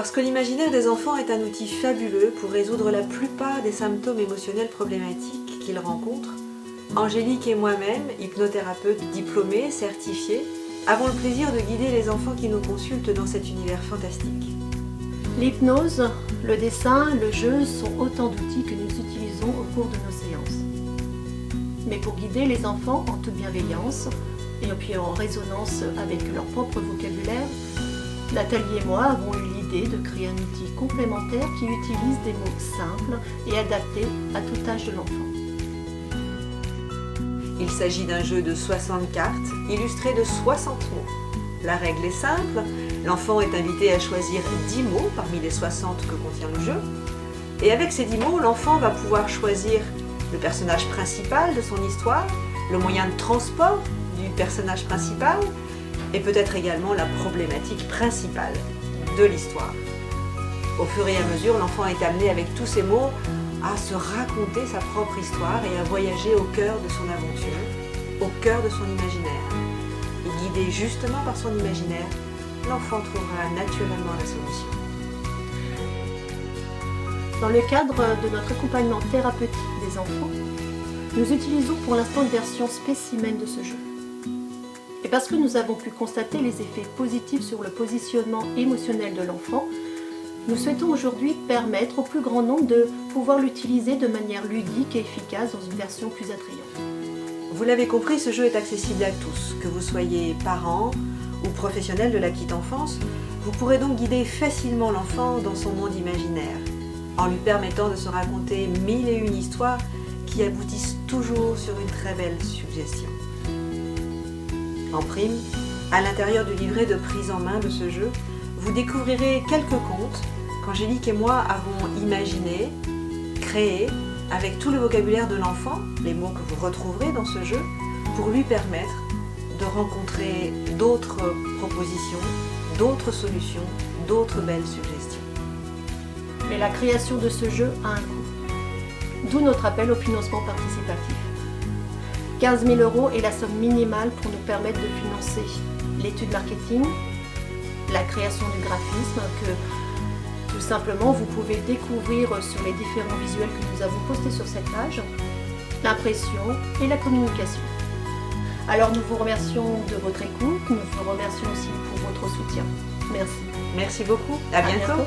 Parce que l'imaginaire des enfants est un outil fabuleux pour résoudre la plupart des symptômes émotionnels problématiques qu'ils rencontrent, Angélique et moi-même, hypnothérapeutes diplômés, certifiés, avons le plaisir de guider les enfants qui nous consultent dans cet univers fantastique. L'hypnose, le dessin, le jeu sont autant d'outils que nous utilisons au cours de nos séances. Mais pour guider les enfants en toute bienveillance et puis en résonance avec leur propre vocabulaire, Nathalie et moi avons eu l'idée de créer un outil complémentaire qui utilise des mots simples et adaptés à tout âge de l'enfant. Il s'agit d'un jeu de 60 cartes, illustré de 60 mots. La règle est simple, l'enfant est invité à choisir 10 mots parmi les 60 que contient le jeu. Et avec ces 10 mots, l'enfant va pouvoir choisir le personnage principal de son histoire, le moyen de transport du personnage principal, et peut-être également la problématique principale de l'histoire. Au fur et à mesure, l'enfant est amené avec tous ces mots à se raconter sa propre histoire et à voyager au cœur de son aventure, au cœur de son imaginaire. Et guidé justement par son imaginaire, l'enfant trouvera naturellement la solution. Dans le cadre de notre accompagnement thérapeutique des enfants, nous utilisons pour l'instant une version spécimen de ce jeu. Et parce que nous avons pu constater les effets positifs sur le positionnement émotionnel de l'enfant, nous souhaitons aujourd'hui permettre au plus grand nombre de pouvoir l'utiliser de manière ludique et efficace dans une version plus attrayante. Vous l'avez compris, ce jeu est accessible à tous. Que vous soyez parents ou professionnels de la petite enfance, vous pourrez donc guider facilement l'enfant dans son monde imaginaire, en lui permettant de se raconter 1001 histoires qui aboutissent toujours sur une très belle suggestion. En prime, à l'intérieur du livret de prise en main de ce jeu, vous découvrirez quelques contes qu'Angélique et moi avons imaginés, créés, avec tout le vocabulaire de l'enfant, les mots que vous retrouverez dans ce jeu, pour lui permettre de rencontrer d'autres propositions, d'autres solutions, d'autres belles suggestions. Mais la création de ce jeu a un coût, d'où notre appel au financement participatif. 15 000 € est la somme minimale pour nous permettre de financer l'étude marketing, la création du graphisme que tout simplement vous pouvez découvrir sur les différents visuels que nous avons postés sur cette page, l'impression et la communication. Alors nous vous remercions de votre écoute, nous vous remercions aussi pour votre soutien. Merci. Merci beaucoup, à bientôt.